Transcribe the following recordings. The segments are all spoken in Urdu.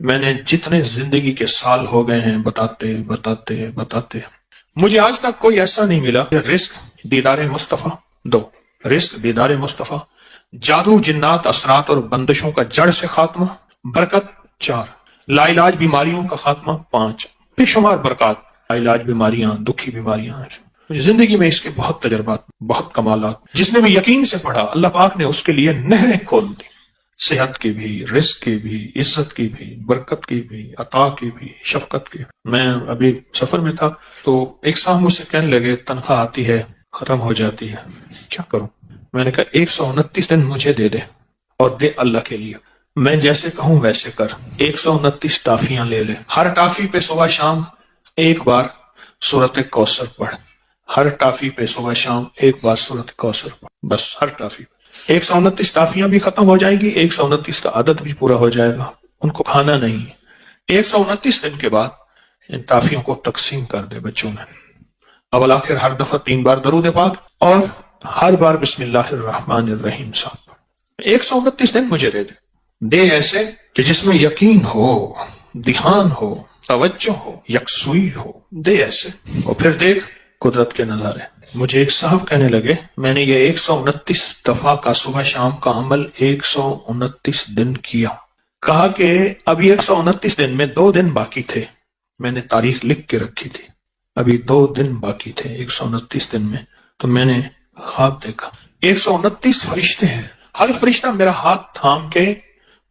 میں نے جتنے زندگی کے سال ہو گئے ہیں بتاتے بتاتے بتاتے مجھے آج تک کوئی ایسا نہیں ملا کہ رزق دیدار مصطفیٰ 2، رزق دیدار مصطفیٰ، جادو جنات اثرات اور بندشوں کا جڑ سے خاتمہ، برکت 4، لا علاج بیماریوں کا خاتمہ 5، بے شمار برکات، لا علاج بیماریاں، دکھی بیماریاں ہیں۔ مجھے زندگی میں اس کے بہت تجربات، بہت کمالات، جس نے بھی یقین سے پڑھا اللہ پاک نے اس کے لیے نہریں کھول دی، صحت کی بھی، رزق کی بھی، عزت کی بھی، برکت کی بھی، عطا کی بھی، شفقت کی بھی۔ میں ابھی سفر میں تھا تو ایک صاحب مجھ سے کہنے لگے تنخواہ آتی ہے ختم ہو جاتی ہے، کیا کروں؟ میں نے کہا 129 دن مجھے دے دے اور دے اللہ کے لیے، میں جیسے کہوں ویسے کر۔ 129 ٹافیاں لے لے، ہر ٹافی پہ صبح شام ایک بار سورۃ کوثر پڑھ، ہر ٹافی پہ صبح شام ایک بار سورۃ کوثر پڑھ، بس ہر ٹافی پہ 129 ٹافیاں بھی ختم ہو جائیں گی، 129 کا عدد بھی پورا ہو جائے گا، ان کو کھانا نہیں۔ 129 دن کے بعد ان ٹافیوں کو تقسیم کر دے بچوں میں، اول آخر ہر دفعہ 3 بار درود پاک اور ہر بار بسم اللہ الرحمن الرحیم صاحب۔ 129 دن مجھے دے ایسے کہ جس میں یقین ہو، دھیان ہو، توجہ ہو، یکسوئی ہو، دے ایسے، اور پھر دیکھ قدرت کے نظارے۔ مجھے ایک صاحب کہنے لگے میں نے یہ 129 دفعہ کا صبح شام کا عمل 129 دن کیا، کہا کہ ابھی 129 دن میں 2 دن باقی تھے، میں نے تاریخ لکھ کے رکھی تھی، ابھی 2 دن باقی تھے 129 دن میں، تو میں نے خواب دیکھا 129 فرشتے ہیں، ہر فرشتہ میرا ہاتھ تھام کے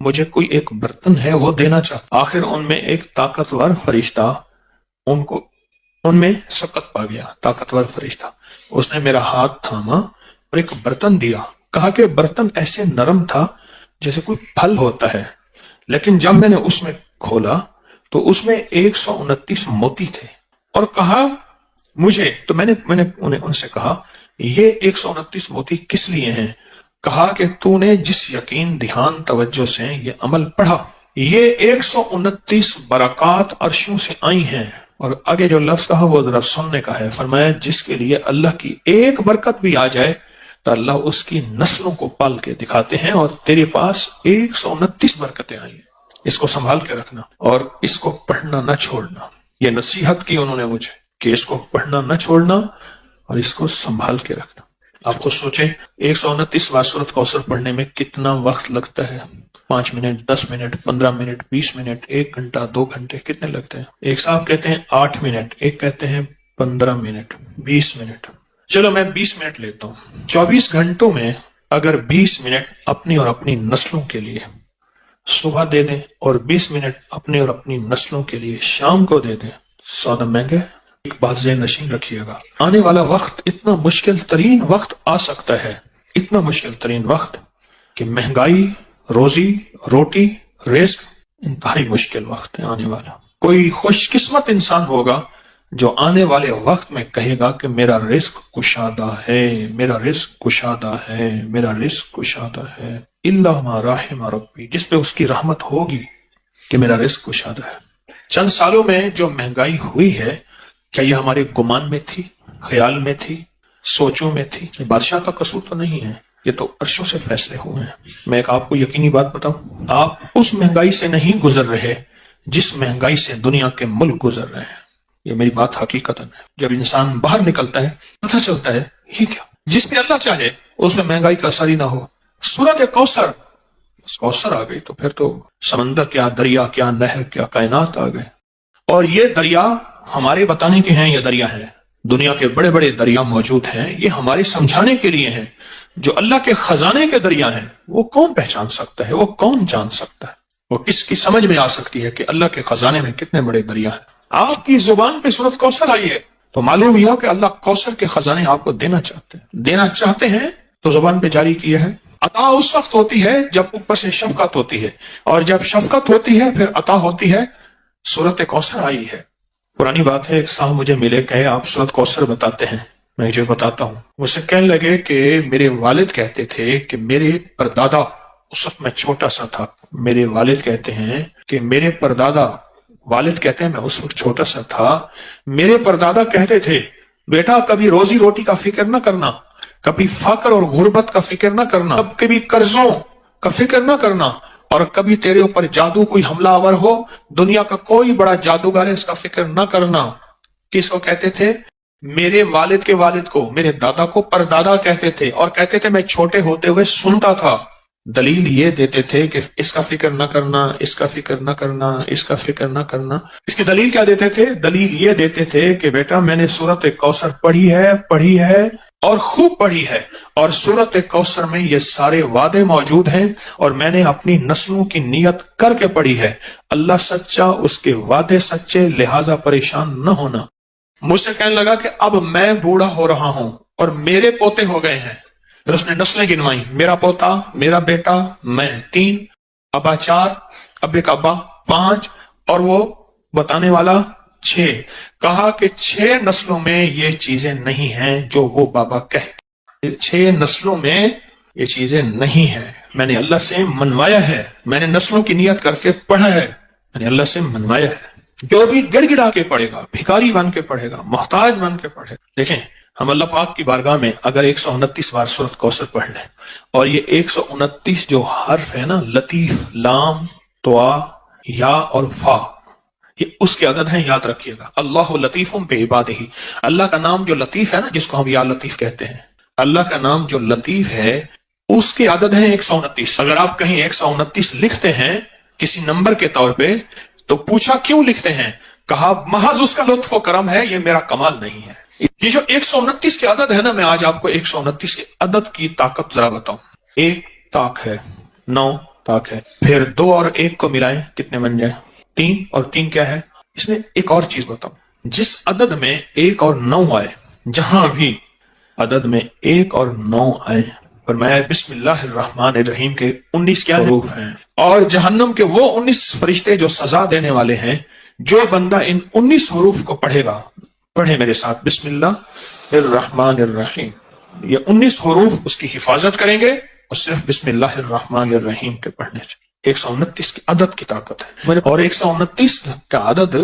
مجھے کوئی ایک برتن ہے وہ دینا چاہتا، آخر ان میں ایک طاقتور فرشتہ ان میں سبقت پا گیا، طاقتور فرشتہ، اس نے میرا ہاتھ تھاما اور ایک برتن دیا، کہا کہ برتن ایسے نرم تھا جیسے کوئی پھل ہوتا ہے، لیکن جب میں نے اس میں کھولا تو اس میں 129 موتی تھے، اور کہا مجھے، تو میں نے انہیں ان سے کہا یہ 129 موتی کس لیے ہیں؟ کہا کہ تو نے جس یقین دھیان توجہ سے یہ عمل پڑھا، یہ 129 برکات عرشوں سے آئی ہیں، اور آگے جو لفظ کہا وہ ذرا سننے کا ہے، فرمایا جس کے لیے اللہ کی ایک برکت بھی آ جائے تو اللہ اس کی نسلوں کو پال کے دکھاتے ہیں، اور تیرے پاس 129 برکتیں آئی ہیں، اس کو سنبھال کے رکھنا اور اس کو پڑھنا نہ چھوڑنا۔ یہ نصیحت کی انہوں نے مجھے کہ اس کو پڑھنا نہ چھوڑنا اور اس کو سنبھال کے رکھنا۔ آپ کو سوچیں 129 بار سورۃ کوثر پڑھنے میں کتنا وقت لگتا ہے، 5 منٹ، 10 منٹ، 15 منٹ، 20 منٹ، 1 گھنٹہ، 2 گھنٹے، کتنے لگتے ہیں؟ ایک صاحب کہتے ہیں 8 منٹ، ایک کہتے ہیں 15 منٹ، 20 منٹ، چلو میں 20 منٹ لیتا ہوں۔ 24 گھنٹوں میں اگر 20 منٹ اپنی اور اپنی نسلوں کے لیے صبح دے دیں اور 20 منٹ اپنی اور اپنی نسلوں کے لیے شام کو دے دیں، سودا مہنگا ہے۔ ایک بات ذہن نشین رکھیے گا، آنے والا وقت اتنا مشکل ترین وقت آ سکتا ہے، اتنا مشکل ترین وقت کہ مہنگائی، روزی روٹی، رزق، انتہائی مشکل وقت ہے آنے والا۔ کوئی خوش قسمت انسان ہوگا جو آنے والے وقت میں کہے گا کہ میرا رزق کشادہ ہے، میرا رزق کشادہ ہے، میرا رزق کشادہ ہے، الا ما رحم ربی، جس پہ اس کی رحمت ہوگی کہ میرا رزق کشادہ ہے۔ چند سالوں میں جو مہنگائی ہوئی ہے، کیا یہ ہمارے گمان میں تھی، خیال میں تھی، سوچوں میں تھی؟ یہ بادشاہ کا قصور تو نہیں ہے، یہ تو عرشوں سے فیصلے ہوئے ہیں۔ میں ایک آپ کو یقینی بات بتاؤں، آپ اس مہنگائی سے نہیں گزر رہے جس مہنگائی سے دنیا کے ملک گزر رہے ہیں، یہ میری بات حقیقت ہے۔ جب انسان باہر نکلتا ہے پتہ چلتا ہے یہ کیا، جس پہ اللہ چاہے اس میں مہنگائی کا اثر ہی نہ ہو۔ سورۃ کوثر، بس کوثر آ گئی تو پھر تو سمندر کیا، دریا کیا، نہر کیا، کائنات آ گئے، اور یہ دریا ہمارے بتانے کے ہیں، یہ دریا ہے، دنیا کے بڑے بڑے دریا موجود ہیں، یہ ہمارے سمجھانے کے لیے ہیں۔ جو اللہ کے خزانے کے دریا ہیں وہ کون پہچان سکتا ہے، وہ کون جان سکتا ہے، وہ کس کی سمجھ میں آ سکتی ہے کہ اللہ کے خزانے میں کتنے بڑے دریا ہیں۔ آپ کی زبان پہ سورۃ کوثر آئی ہے تو معلوم ہوا کہ اللہ کوثر کے خزانے آپ کو دینا چاہتے ہیں تو زبان پہ جاری کیا ہے۔ عطا اس وقت ہوتی ہے جب اوپر سے شفقت ہوتی ہے، اور جب شفقت ہوتی ہے پھر عطا ہوتی ہے۔ سورۃ کوثر آئی ہے، پرانی بات ہے، ایک صاحب مجھے ملے، کہے آپ سورۃ کوثر بتاتے ہیں، میں جو بتاتا ہوں۔ مجھ سے کہنے لگے کہ میرے والد کہتے تھے کہ میرے پردادا، اس وقت میں چھوٹا سا تھا، میرے والد کہتے ہیں کہ میرے پردادا، والد کہتے ہیں میں اس وقت چھوٹا سا تھا، میرے پردادا کہتے تھے بیٹا کبھی روزی روٹی کا فکر نہ کرنا، کبھی فقر اور غربت کا فکر نہ کرنا، کبھی قرضوں کا فکر نہ کرنا، اور کبھی تیرے اوپر جادو کوئی حملہ آور ہو، دنیا کا کوئی بڑا جادوگر ہے اس کا فکر نہ کرنا۔ کس کو کہتے تھے؟ میرے والد کے والد کو، میرے دادا کو پردادا کہتے تھے، اور کہتے تھے میں چھوٹے ہوتے ہوئے سنتا تھا۔ دلیل یہ دیتے تھے کہ اس کا فکر نہ کرنا، اس کا فکر نہ کرنا، اس کا فکر نہ کرنا۔ اس کی دلیل کیا دیتے تھے؟ دلیل یہ دیتے تھے کہ بیٹا میں نے سورۃ کوثر پڑھی ہے اور خوب پڑھی ہے، اور سورۃ کوثر میں یہ سارے وعدے موجود ہیں، اور میں نے اپنی نسلوں کی نیت کر کے پڑھی ہے۔ اللہ سچا، اس کے وعدے سچے، لہذا پریشان نہ ہونا۔ مجھ سے کہنے لگا کہ اب میں بوڑھا ہو رہا ہوں اور میرے پوتے ہو گئے ہیں۔ پھر اس نے نسلیں گنوائی، میرا پوتا، میرا بیٹا، میں 3، ابا 4، ابے کا ابا 5، اور وہ بتانے والا 6۔ کہا کہ 6 نسلوں میں یہ چیزیں نہیں ہیں جو وہ بابا کہے، 6 نسلوں میں یہ چیزیں نہیں ہیں۔ میں نے اللہ سے منوایا ہے، میں نے نسلوں کی نیت کر کے پڑھا ہے، میں نے اللہ سے منوایا ہے۔ جو بھی گڑ گڑا کے پڑھے گا، بھکاری بن کے پڑھے گا، محتاج بن کے پڑھے گا۔ دیکھیں ہم اللہ پاک کی بارگاہ میں اگر 129 بار سورۃ کوثر پڑھ لیں، اور یہ 129 جو حرف ہے نا، لطیف، لام، طا، یا اور فا، یہ اس کے عدد ہیں، یاد رکھیے گا۔ اللہ لطیف بعبادہ، اللہ کا نام جو لطیف ہے نا، جس کو ہم یا لطیف کہتے ہیں، اللہ کا نام جو لطیف ہے اس کے عدد ہیں 129۔ اگر آپ کہیں 129 لکھتے ہیں کسی نمبر کے طور پہ تو پوچھا کیوں لکھتے ہیں؟ کہا محض اس کا لطف و کرم ہے، یہ میرا کمال نہیں ہے۔ یہ جو 129 کے عدد ہے نا، میں آج آپ کو 129 کے عدد کی طاقت ذرا بتاؤں۔ 1 طاق ہے، 9 طاق ہے، پھر 2 اور 1 کو ملائیں کتنے بن جائیں؟ 3، اور 3 کیا ہے؟ اس میں ایک اور چیز بتاؤں، جس عدد میں 1 اور 9 آئے، جہاں بھی عدد میں 1 اور 9 آئے، فرمایا بسم اللہ الرحمن الرحیم کے 19 کیا حروف ہیں، اور جہنم کے وہ 19 فرشتے جو سزا دینے والے ہیں۔ جو بندہ ان 19 حروف کو پڑھے گا، پڑھے میرے ساتھ، بسم اللہ الرحمن الرحیم، یہ 19 حروف اس کی حفاظت کریں گے، اور صرف بسم اللہ الرحمن الرحیم کے پڑھنے سے 129 کی عدد کی طاقت ہے۔ اور 129 کا عدد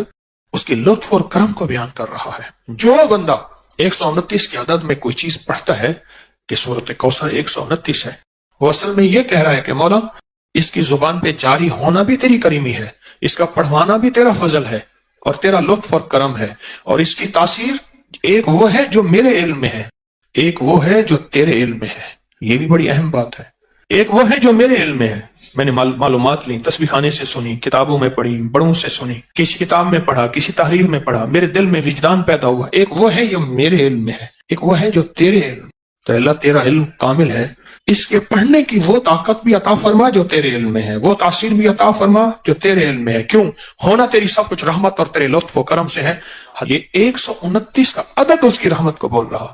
اس کے لطف اور کرم کو بیان کر رہا ہے۔ جو بندہ 129 کی عدد میں کوئی چیز پڑھتا ہے کہ سورۃ کوثر 129 ہے، وہ اصل میں یہ کہہ رہا ہے کہ مولا اس کی زبان پہ جاری ہونا بھی تیری کریمی ہے، اس کا پڑھوانا بھی تیرا فضل ہے اور تیرا لطف اور کرم ہے، اور اس کی تاثیر ایک وہ ہے جو میرے علم میں ہے، ایک وہ ہے جو تیرے علم میں ہے۔ یہ بھی بڑی اہم بات ہے۔ ایک وہ ہے جو میرے علم میں ہے، میں نے معلومات لی، تسبیح خانے سے سنی، کتابوں میں پڑھی، بڑوں سے سنی، کسی کتاب میں پڑھا، کسی تحریر میں پڑھا، میرے دل میں وجدان پیدا ہوا۔ ایک وہ ہے جو میرے علم میں ہے، ایک وہ ہے جو تیرے علم۔ تو اللہ تیرا علم کامل ہے، اس کے پڑھنے کی وہ طاقت بھی عطا فرما جو تیرے علم میں ہے، وہ تاثیر بھی عطا فرما جو تیرے علم میں ہے۔ کیوں؟ ہونا تیری سب کچھ رحمت اور تیرے لطف و کرم سے ہے۔ یہ 129 کا عدد اس کی رحمت کو بول رہا،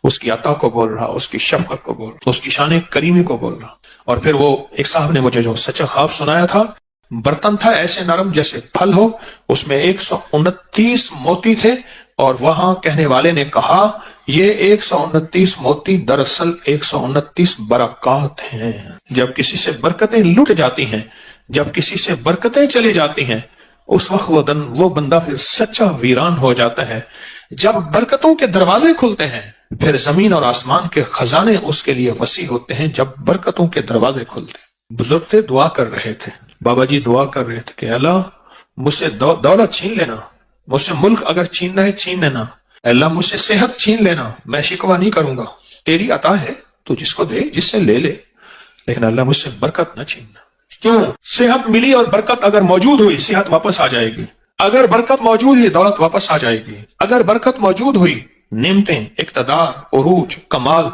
اس کی عطا کو بول رہا، اس کی شفقت کو بول رہا، اس کی شان کریمی کو بول رہا۔ اور پھر وہ ایک صاحب نے مجھے جو سچا خواب سنایا تھا، برتن تھا ایسے نرم جیسے پھل ہو، اس میں 129 موتی تھے، اور وہاں کہنے والے نے کہا یہ 129 موتی دراصل 129 برکات ہیں۔ جب کسی سے برکتیں لٹ جاتی ہیں، جب کسی سے برکتیں چلی جاتی ہیں، اس وقت وہ بندہ پھر سچا ویران ہو جاتا ہے۔ جب برکتوں کے دروازے کھلتے ہیں، پھر زمین اور آسمان کے خزانے اس کے لیے وسیع ہوتے ہیں۔ جب برکتوں کے دروازے کھلتے ہیں، بزرگ تھے دعا کر رہے تھے، بابا جی دعا کر رہے تھے کہ اللہ مجھ سے دولت چھین لینا، مجھ سے ملک اگر چھیننا ہے چھین لینا، اللہ مجھ سے صحت چھین لینا، میں شکوہ نہیں کروں گا، تیری عطا ہے، تو جس کو دے، جس سے لے لے، لیکن اللہ مجھ سے برکت نہ چھیننا۔ کیوں؟ صحت ملی اور برکت اگر موجود ہوئی، صحت واپس آ جائے گی۔ اگر برکت موجود ہوئی، دولت واپس آ جائے گی۔ اگر برکت موجود ہوئی، نعمتیں، اقتدار، عروج، کمال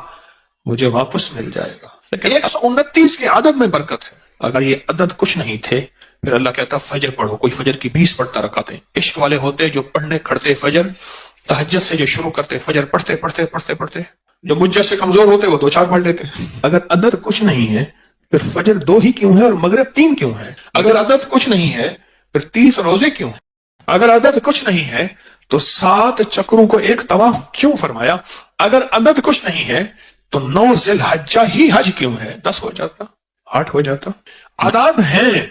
مجھے واپس مل جائے گا۔ لیکن 129 کے عدد میں برکت ہے۔ اگر یہ عدد کچھ نہیں تھے، پھر اللہ کہتا فجر پڑھو، کوئی فجر کی 20 پڑھتا رکعتیں۔ عشق والے ہوتے جو پڑھنے کھڑتے فجر، تہجد سے جو شروع کرتے فجر پڑھتے پڑھتے پڑھتے پڑھتے، جو مجھ جیسے کمزور ہوتے وہ 2-4 پڑھ لیتے۔ اگر عدد کچھ نہیں ہے پھر فجر 2 ہی کیوں ہے اور مغرب 3 کیوں ہے؟ اگر عدد کچھ نہیں ہے پھر 30 روزے کیوں ہیں؟ اگر عدد کچھ نہیں ہے تو 7 چکروں کو ایک طواف کیوں فرمایا؟ اگر عدد کچھ نہیں ہے تو 9 ذی الحجہ ہی حج کیوں ہے؟ 10 ہو جاتا، 8 ہو جاتا۔ عدد ہیں،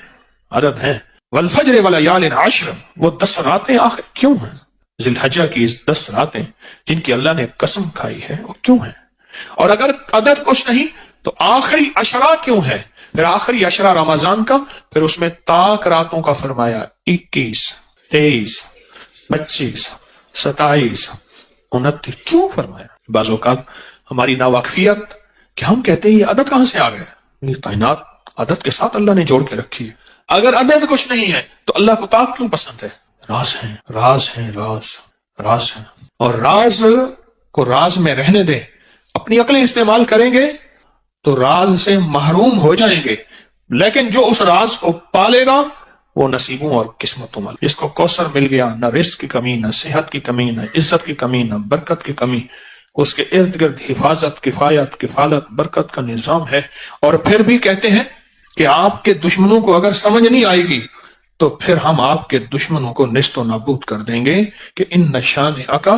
عدد ہیں۔ والفجر ولیال عشر، وہ 10 راتیں آخر کیوں ہیں؟ ذی الحجہ کی 10 راتیں جن کی اللہ نے قسم کھائی ہے وہ کیوں ہیں؟ اور اگر عدد کچھ نہیں تو آخری عشرہ کیوں ہے؟ پھر آخری عشرہ رمضان کا، پھر اس میں تاک راتوں کا فرمایا 21 23 25 27 29 کیوں فرمایا؟ بعض اوقات ہماری ناواقفیت کہ ہم کہتے ہیں یہ عدد کہاں سے آ گئے؟ یہ کائنات عدد کے ساتھ اللہ نے جوڑ کے رکھی ہے۔ اگر عدد کچھ نہیں ہے تو اللہ کو تاک کیوں پسند ہے؟ راز ہیں، راز ہیں، راز ہیں، اور راز کو راز میں رہنے دیں۔ اپنی عقلیں استعمال کریں گے تو راز سے محروم ہو جائیں گے، لیکن جو اس راز کو پالے گا وہ نصیبوں اور قسمتوں میں۔ جس کو کوثر مل گیا، نہ رزق کی کمی، نہ صحت کی کمی، نہ عزت کی کمی، نہ برکت کی کمی، اس کے ارد گرد حفاظت، کفایت، کفالت، برکت کا نظام ہے۔ اور پھر بھی کہتے ہیں کہ آپ کے دشمنوں کو اگر سمجھ نہیں آئے گی تو پھر ہم آپ کے دشمنوں کو نیست و نابود کر دیں گے کہ ان نشان اکا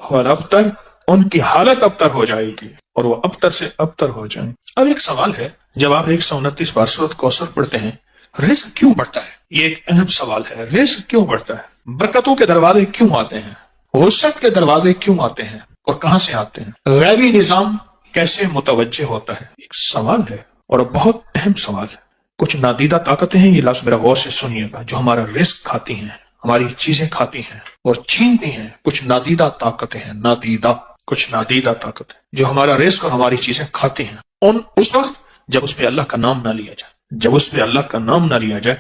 اور ابتر، ان کی حالت ابتر ہو جائے گی اور وہ ابتر سے ابتر ہو جائیں۔ اب ایک سوال ہے، جب آپ 129 بار سورۃ کوثر پڑھتے ہیں، رزق کیوں بڑھتا ہے؟ یہ ایک اہم سوال ہے، رزق کیوں بڑھتا ہے؟ برکتوں کے دروازے کیوں آتے ہیں؟ وسعت کے دروازے کیوں آتے ہیں اور کہاں سے آتے ہیں؟ غیبی نظام کیسے متوجہ ہوتا ہے؟ ایک سوال ہے اور بہت اہم سوال ہے۔ کچھ نادیدہ طاقتیں ہیں، یہ لفظ میرا غور سے سنیے گا، جو ہمارا رزق کھاتی ہیں، ہماری چیزیں کھاتی ہیں اور چھینتی ہیں۔ کچھ نادیدہ طاقتیں ہیں، کچھ نادیدہ طاقتیں جو ہمارا رزق اور ہماری چیزیں کھاتی ہیں۔ اس وقت جب اس پہ اللہ کا نام نہ لیا جائے، جب اس پہ اللہ کا نام نہ لیا جائے،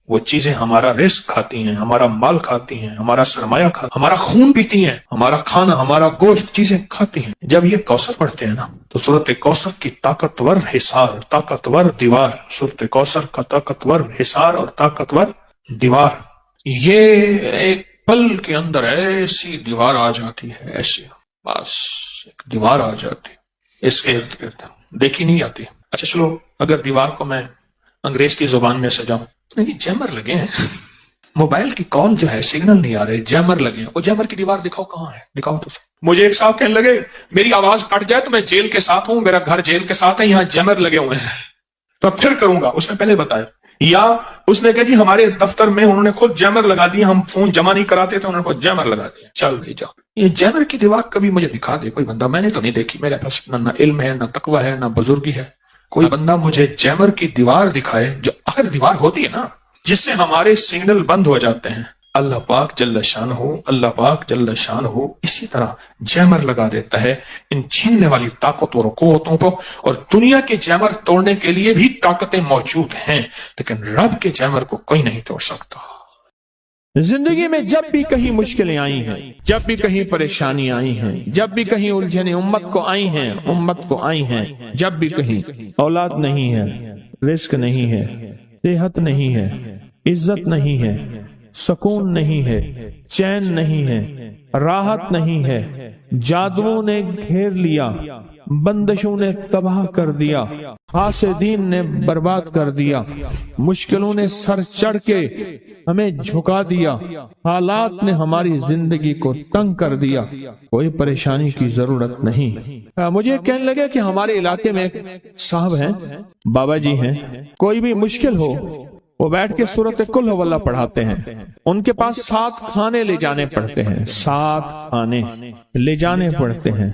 وہ چیزیں ہمارا رزق کھاتی ہیں، ہمارا مال کھاتی ہیں، ہمارا سرمایہ کھاتی ہیں، ہمارا خون پیتی ہیں، ہمارا کھانا، ہمارا گوشت، چیزیں کھاتی ہیں۔ جب یہ کوثر پڑھتے ہیں نا تو سورۃ کوثر کی طاقتور حصار، طاقتور دیوار، سورۃ کوثر کا طاقتور حصار اور طاقتور دیوار، یہ ایک پل کے اندر ایسی دیوار آ جاتی ہے، ایسی بس ایک دیوار آ جاتی، اس کے ارد گرد دیکھی نہیں آتی۔ اچھا چلو، اگر دیوار کو میں انگریز کی زبان میں سجاؤں، نہیں، جیمر لگے ہیں، موبائل کی کال جو ہے سگنل نہیں آ رہے، جیمر لگے ہیں۔ وہ جیمر کی دیوار دکھاؤ کہاں ہے، دکھاؤ تو۔ مجھے ایک صاحب کہنے لگے میری آواز کٹ جائے تو میں جیل کے ساتھ ہوں، میرا گھر جیل کے ساتھ ہے، یہاں جیمر لگے ہوئے ہیں، تو پھر کروں گا۔ اس نے پہلے بتایا، یا اس نے کہا جی ہمارے دفتر میں انہوں نے خود جیمر لگا دیا، ہم فون جمع نہیں کراتے تو انہوں نے خود جیمر لگا دیا۔ چل بھائی جاؤ، یہ جیمر کی دیوار کبھی مجھے دکھا دے کوئی بندہ، میں نے تو نہیں دیکھی، میرے پاس نہ علم ہے، نہ تقوی ہے، نہ بزرگی ہے۔ کوئی بندہ مجھے جیمر کی دیوار دکھائے، جو آخر دیوار ہوتی ہے نا جس سے ہمارے سگنل بند ہو جاتے ہیں۔ اللہ پاک جل شان ہو، اللہ پاک جل شان ہو اسی طرح جیمر لگا دیتا ہے ان چھیننے والی طاقتوں اور قوتوں کو۔ اور دنیا کے جیمر توڑنے کے لیے بھی طاقتیں موجود ہیں، لیکن رب کے جیمر کو کوئی نہیں توڑ سکتا۔ زندگی میں جب بھی کہیں مشکلیں آئی ہیں، جب بھی کہیں پریشانی آئی ہیں، جب بھی کہیں الجھنیں امت کو آئی ہیں، جب بھی کہیں اولاد نہیں ہے، رزق نہیں ہے، صحت نہیں ہے، عزت نہیں ہے، سکون نہیں ہے، چین نہیں ہے، راحت نہیں ہے، جادوؤں نے گھیر لیا، بندشوں نے تباہ کر دیا، حاسدین نے برباد کر دیا، مشکلوں نے سر چڑھ کے ہمیں جھکا دیا، حالات نے ہماری زندگی کو تنگ کر دیا۔ کوئی پریشانی کی ضرورت نہیں۔ مجھے کہنے لگے کہ ہمارے علاقے میں ایک صاحب ہیں، بابا جی ہیں، کوئی بھی مشکل ہو وہ بیٹھ کے سورۃ قل ہو اللہ پڑھاتے ہیں۔ ان کے پاس 7 کھانے لے جانے پڑتے ہیں، 7 کھانے لے جانے پڑتے ہیں،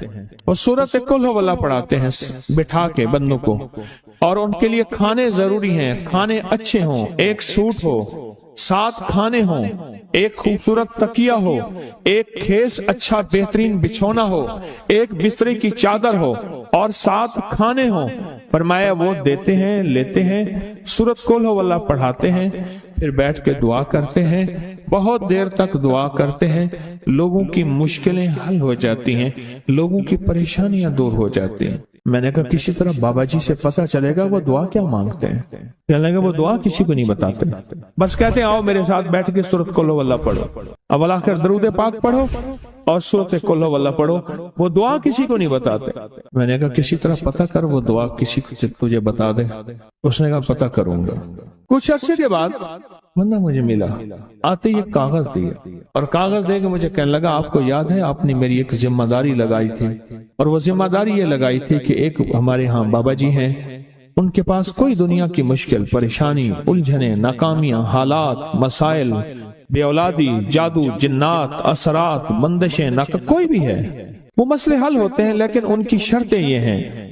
اور سورۃ قل ہو اللہ پڑھاتے ہیں بٹھا کے بندوں کو، اور ان کے لیے کھانے ضروری ہیں، کھانے اچھے ہوں، ایک سوٹ ہو، 7 کھانے ہوں، ایک خوبصورت تکیہ ہو، ایک کھیس اچھا بہترین بچھونا ہو، ایک بسترے کی چادر ہو، اور 7 کھانے ہوں۔ فرمایا وہ دیتے ہیں، لیتے ہیں، سورۃ قل ہو اللہ پڑھاتے ہیں، پھر بیٹھ کے دعا کرتے ہیں، بہت دیر تک دعا کرتے ہیں، لوگوں کی مشکلیں حل ہو جاتی ہیں، لوگوں کی پریشانیاں دور ہو جاتی ہیں۔ میں نے کہا کسی طرح بابا جی سے پتہ چلے گا وہ دعا کیا مانگتے ہیں۔ کہنے لگا وہ دعا کسی کو نہیں بتاتے، بس کہتے ہیں آؤ میرے ساتھ بیٹھ کے سورۃ قل ہو اللہ پڑھو، اول آخر درود پاک پڑھو اور سورۃ قل ہو اللہ پڑھو، وہ دعا کسی کو نہیں بتاتے۔ میں نے کہا کسی طرح پتہ کر وہ دعا کسی کو تجھے بتا دے۔ اس نے کہا پتہ کروں گا۔ کچھ عرصے کے بعد بندہ مجھے ملا، آتے ہی ایک کاغذ دیا، اور کاغذ دے کے مجھے کہنے لگا آپ کو یاد ہے آپ نے میری ایک ذمہ داری لگائی تھی، اور وہ ذمہ داری یہ لگائی تھی کہ ایک ہمارے ہاں بابا جی ہیں، ان کے پاس کوئی دنیا کی مشکل، پریشانی، الجھنیں، ناکامیاں، حالات، مسائل، بے اولادی، جادو، جنات، اثرات، بندشیں، کوئی بھی ہے، وہ مسئلے حل ہوتے ہیں، لیکن ان کی شرطیں یہ ہیں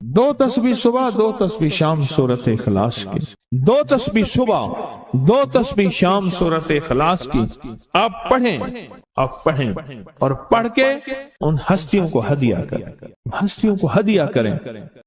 2 تسبیح صبح 2 تسبیح شام سورت اخلاص کی، 2 تسبیح صبح 2 تسبیح شام سورت اخلاص کی آپ پڑھیں اور پڑھ کے ان ہستیوں کو ہدیہ کریں، ہستیوں کو ہدیہ کریں۔